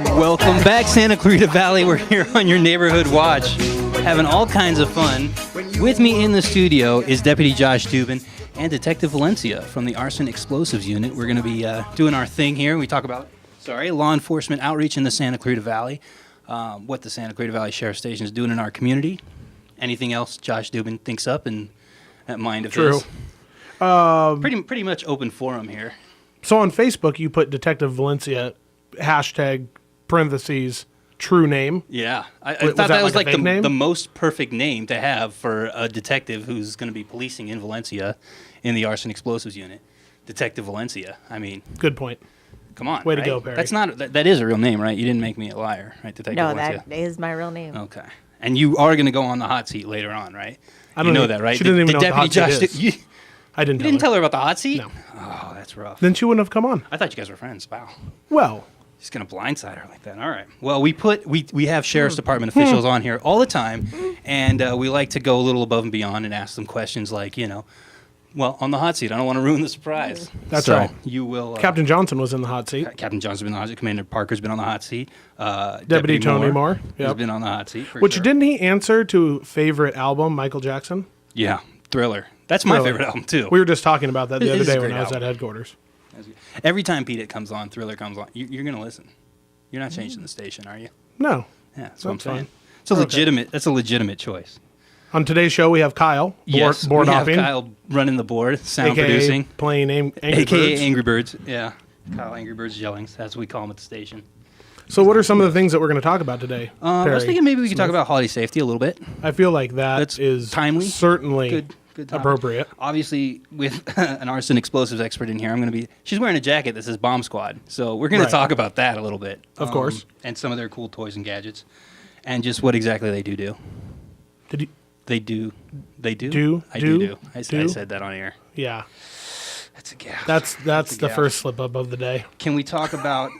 Welcome back, Santa Clarita Valley. We're here on your Neighborhood Watch, having all kinds of fun. With me in the studio is Deputy Josh Dubin and Detective Valencia from the Arson and Explosives Unit. We're going to be doing our thing here. We talk about, law enforcement outreach in the Santa Clarita Valley, what the Santa Clarita Valley Sheriff Station is doing in our community. Anything else Josh Dubin thinks up in that mind of his? Pretty much open forum here. So on Facebook, you put Detective Valencia, hashtag, parentheses, true name. Yeah. I thought that was like the most perfect name to have for a detective who's going to be policing in Valencia in the Arson and Explosives Unit. Detective Valencia. I mean. Good point. Come on. Way to go, Perry. That's not, that is a real name, right? You didn't make me a liar, right, Detective Valencia? No, that is my real name. Okay. And you are going to go on the hot seat later on, right? I don't know that, right? She didn't even know what the hot seat is. I didn't tell her about the hot seat? No. Oh, that's rough. Then she wouldn't have come on. I thought you guys were friends. Wow. Well. Just going to blindside her like that. All right. Well, we have Sheriff's Department officials on here all the time, and we like to go a little above and beyond and ask them questions like, on the hot seat. I don't want to ruin the surprise. That's right. You will. Captain Johnson was in the hot seat. Captain Johnson's been in the hot seat. Commander Parker's been on the hot seat. Deputy Tony Moore. Has been on the hot seat. Didn't he answer to favorite album, Michael Jackson? Yeah, Thriller. That's my favorite album, too. We were just talking about that the other day when I was at headquarters. Every time Pete comes on, Thriller comes on, you're going to listen. You're not changing the station, are you? No. Yeah, that's what I'm saying. That's a legitimate choice. On today's show, we have Kyle, board hopping. Kyle running the board, sound AKA producing. Playing Angry AKA Birds. Angry Birds, yeah. Kyle Angry Birds Yellings, that's what we call him at the station. So what are some of the things that we're going to talk about today, I was thinking maybe we could talk about holiday safety a little bit. I feel like that's timely. Certainly good appropriate. Obviously, with an arson explosives expert in here, she's wearing a jacket that says Bomb Squad. So we're going to talk about that a little bit. Of course. And some of their cool toys and gadgets. And just what exactly they do. They do. I said that on air. Yeah. That's a gaffe. That's the first slip up of the day. Can we talk about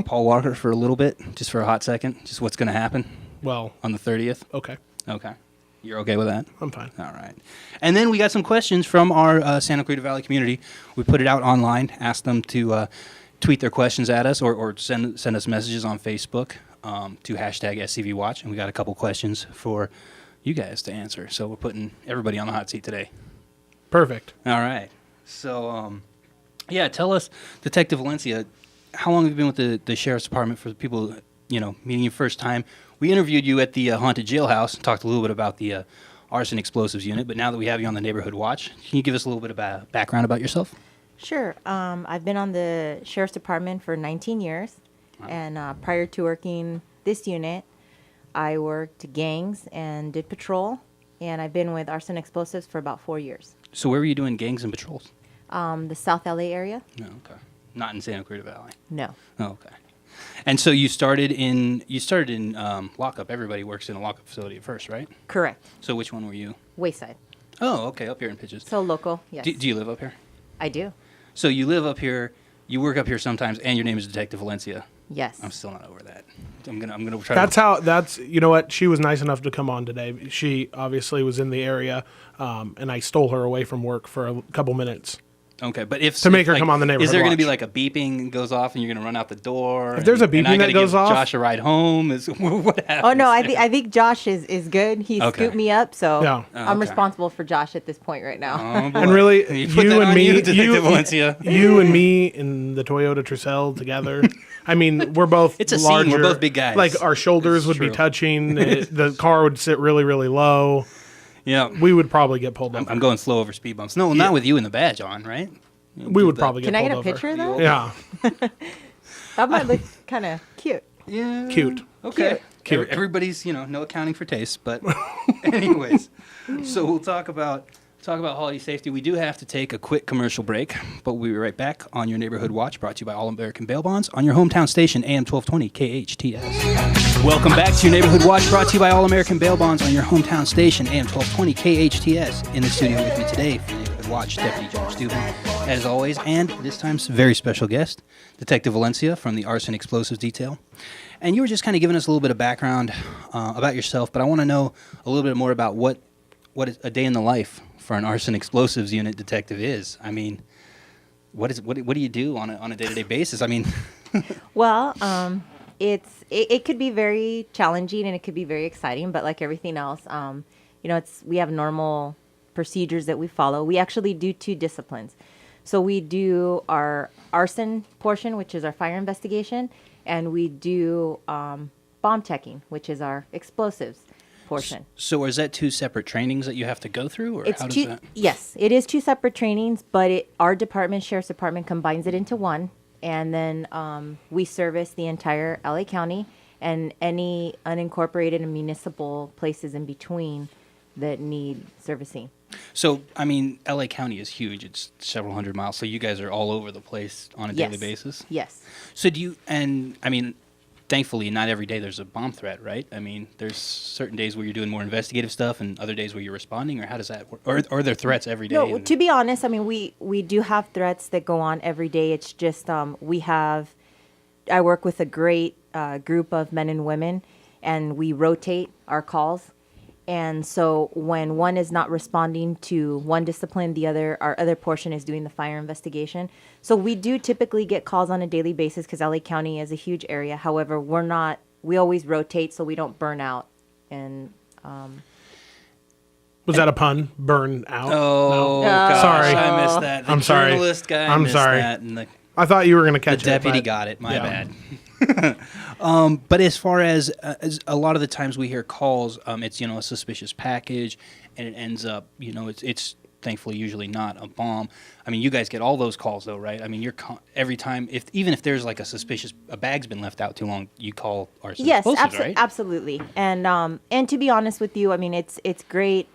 Paul Walker for a little bit? Just for a hot second? Just what's going to happen? Well. On the 30th? Okay. You're okay with that? I'm fine. All right. And then we got some questions from our Santa Clarita Valley community. We put it out online, asked them to tweet their questions at us or send us messages on Facebook to hashtag SCVWatch. And we got a couple questions for you guys to answer. So we're putting everybody on the hot seat today. Perfect. All right. So, tell us, Detective Valencia, how long have you been with the Sheriff's Department for the people, meeting you first time? We interviewed you at the haunted jailhouse and talked a little bit about the Arson Explosives Unit, but now that we have you on the Neighborhood Watch, can you give us a little bit of background about yourself? Sure. I've been on the Sheriff's Department for 19 years, and prior to working this unit, I worked gangs and did patrol, and I've been with Arson and Explosives for about 4 years. So where were you doing gangs and patrols? The South LA area. Oh, okay. Not in Santa Clarita Valley? No. Oh, okay. And so you started in lockup. Everybody works in a lockup facility at first, right? Correct. So which one were you? Wayside. Oh, okay, up here in Pitches. So local, yes. Do you live up here? I do. So you live up here, you work up here sometimes, and your name is Detective Valencia. Yes. I'm still not over that. I'm gonna try. You know what? She was nice enough to come on today. She obviously was in the area, and I stole her away from work for a couple minutes. Okay, but to make her come on the Neighborhood Watch. Is there going to be like a beeping goes off and you're going to run out the door? If there's a beeping that goes off, Josh a ride home. What happens? Oh no, I think Josh is good. He scooped me up, so yeah. I'm responsible for Josh at this point right now. Oh, and really, you and me, you and me in the Toyota Tercel together. I mean, we're both it's a larger. Scene. We're both big guys. Like our shoulders would be touching. The car would sit really, really low. Yeah, we would probably get pulled over. I'm going slow over speed bumps. No, not with you in the badge on, right? We would probably get pulled over. Can I get a picture of that? Yeah. That might look kind of cute. Yeah. Cute. Okay. Cute. Everybody's, no accounting for taste, but anyways. So we'll talk about holiday safety. We do have to take a quick commercial break, but we'll be right back on your Neighborhood Watch, brought to you by All American Bail Bonds on your hometown station, AM 1220 KHTS. Welcome back to your Neighborhood Watch, brought to you by All American Bail Bonds on your hometown station, AM 1220 KHTS. In the studio with me today for Neighborhood Watch, Deputy Josh Dubin, as always, and this time's very special guest, Detective Valencia from the Arson Explosives Detail. And you were just kind of giving us a little bit of background about yourself, but I want to know a little bit more about what a day in the life for an Arson Explosives Unit detective is. I mean, what do you do on a day-to-day basis? I mean, well, It could be very challenging and it could be very exciting, but like everything else, we have normal procedures that we follow. We actually do 2 disciplines. So we do our arson portion, which is our fire investigation, and we do bomb checking, which is our explosives portion. So is that 2 separate trainings that you have to go through, or how does that? Yes, it is 2 separate trainings, but our department, Sheriff's Department, combines it into one, and then we service the entire LA County and any unincorporated and municipal places in between that need servicing. So, I mean, LA County is huge. It's several hundred miles. So you guys are all over the place on a daily basis? Yes. So thankfully, not every day there's a bomb threat, right? I mean, there's certain days where you're doing more investigative stuff and other days where you're responding, or how does that work? Or are there threats every day? No, to be honest, I mean, we do have threats that go on every day. It's just I work with a great group of men and women, and we rotate our calls. And so when one is not responding to one discipline, our other portion is doing the fire investigation. So we do typically get calls on a daily basis because LA County is a huge area. However, we always rotate so we don't burn out. And Was that a pun? Burn out? Oh, No. gosh, Sorry. I missed that. The I'm sorry. journalist guy I'm missed sorry. that, and the I thought you were going to catch deputy it. got it. My yeah. bad. But as far as a lot of the times we hear calls, it's a suspicious package, and it ends up it's thankfully usually not a bomb. I mean, you guys get all those calls though, right? I mean, every time even if there's like a bag's been left out too long, you call Arson and Explosives, right? Absolutely. And to be honest with you, I mean, it's great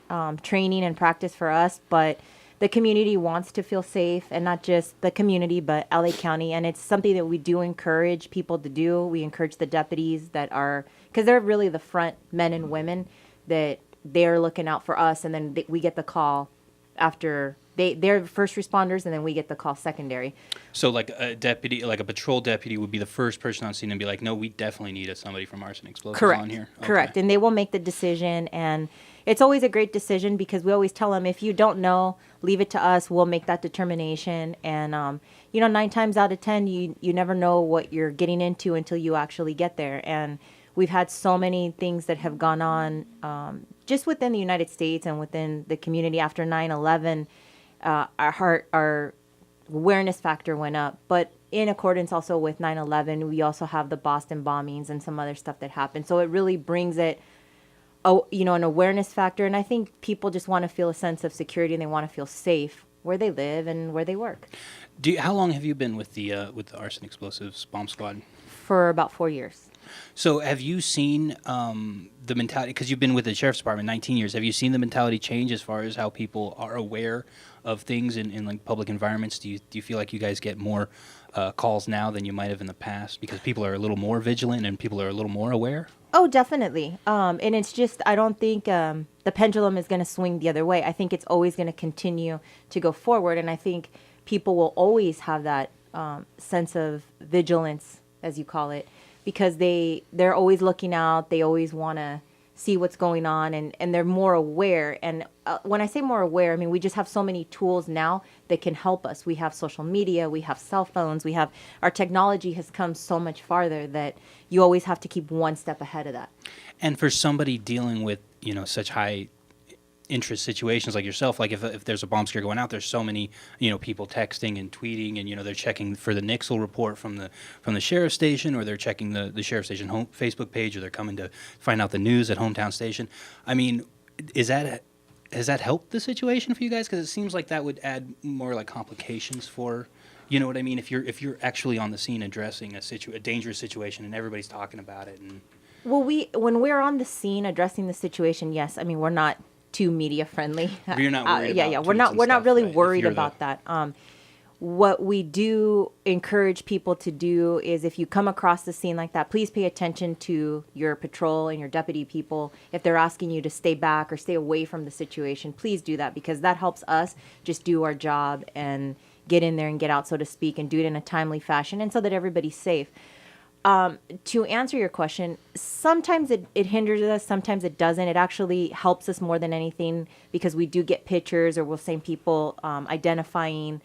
training and practice for us, but the community wants to feel safe, and not just the community, but LA County. And it's something that we do encourage people to do. We encourage the deputies because they're really the front men and women that they're looking out for us. And then we get the call after they're first responders, and then we get the call secondary. So like a deputy, like a patrol deputy would be the first person on scene and be like, no, we definitely need somebody from Arson and Explosives on here. Okay. Correct. And they will make the decision, and it's always a great decision because we always tell them, if you don't know, leave it to us. We'll make that determination. And, 9 times out of 10, you never know what you're getting into until you actually get there. And we've had so many things that have gone on just within the United States and within the community after 9/11. Our awareness factor went up. But in accordance also with 9/11, we also have the Boston bombings and some other stuff that happened. So it really brings it an awareness factor, and I think people just want to feel a sense of security, and they want to feel safe where they live and where they work. How long have you been with the Arson Explosives Bomb Squad? For about 4 years. So have you seen the mentality, because you've been with the Sheriff's Department 19 years, have you seen the mentality change as far as how people are aware of things in like public environments? Do you feel like you guys get more calls now than you might have in the past because people are a little more vigilant and people are a little more aware? Oh, definitely. And it's just, I don't think the pendulum is going to swing the other way. I think it's always going to continue to go forward. And I think people will always have that sense of vigilance, as you call it, because they're always looking out. They always want to see what's going on, and they're more aware. And when I say more aware, I mean, we just have so many tools now that can help us. We have social media, we have cell phones, our technology has come so much farther that you always have to keep one step ahead of that. And for somebody dealing with, such high interest situations like yourself, like if there's a bomb scare going out, there's so many, people texting and tweeting, and, they're checking for the Nixle report from the sheriff's station, or they're checking the sheriff's station Facebook page, or they're coming to find out the news at hometown station. I mean, has that helped the situation for you guys? Because it seems like that would add more like complications for, you know what I mean? If you're actually on the scene addressing a dangerous situation and everybody's talking about it. And well, when we're on the scene addressing the situation, yes. I mean, we're not too media friendly. You're not worried about we're not really right? worried about that. What we do encourage people to do is, if you come across the scene like that, please pay attention to your patrol and your deputy people. If they're asking you to stay back or stay away from the situation, please do that, because that helps us just do our job and get in there and get out, so to speak, and do it in a timely fashion, and so that everybody's safe. To answer your question, sometimes it hinders us, sometimes it doesn't. It actually helps us more than anything, because we do get pictures, or we'll send people identifying,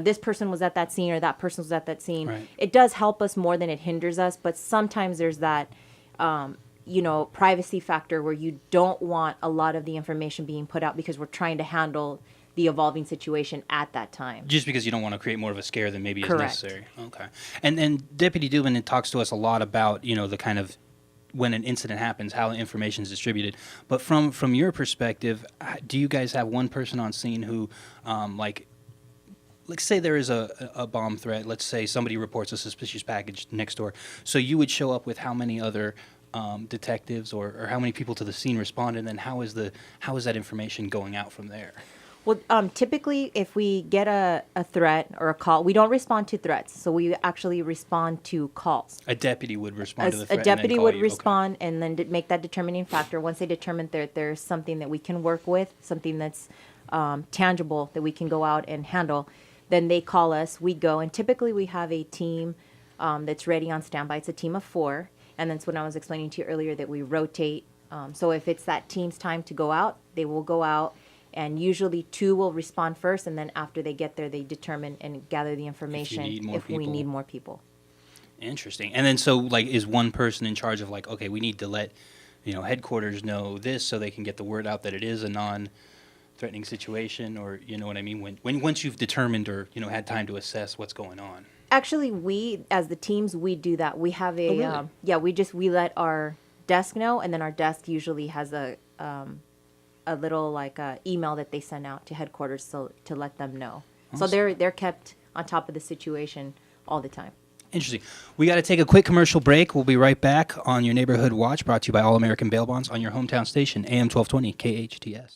this person was at that scene or that person was at that scene. Right. It does help us more than it hinders us, but sometimes there's that, privacy factor where you don't want a lot of the information being put out because we're trying to handle the evolving situation at that time. Just because you don't want to create more of a scare than maybe Correct. is necessary. Okay. And Deputy Dubin talks to us a lot about, the kind of when an incident happens, how information is distributed. But from your perspective, do you guys have one person on scene who, like say there is a bomb threat. Let's say somebody reports a suspicious package next door. So you would show up with how many other detectives or how many people to the scene respond, and then how is that information going out from there? Well, typically, if we get a threat or a call, we don't respond to threats. So we actually respond to calls. A deputy would respond to the A threat. And then deputy call would you. respond and then make that determining factor. Once they determine that there's something that we can work with, something that's tangible that we can go out and handle, then they call us. We go, and typically we have a team that's ready on standby. It's a team of 4, and that's when I was explaining to you earlier that we rotate. So if it's that team's time to go out, they will go out. And usually 2 will respond first, and then after they get there, they determine and gather the information if we need more people. Interesting. And then so is one person in charge of okay, we need to let headquarters know this so they can get the word out that it is a non-threatening situation, or you know what I mean, when once you've determined or had time to assess what's going on. Actually, we as the teams, we do that. We have a Oh, really? we let our desk know, and then our desk usually has a little email that they send out to headquarters to let them know. Awesome. So they're kept on top of the situation all the time. Interesting. We got to take a quick commercial break. We'll be right back on your Neighborhood Watch, brought to you by All American Bail Bonds on your hometown station, AM 1220 KHTS.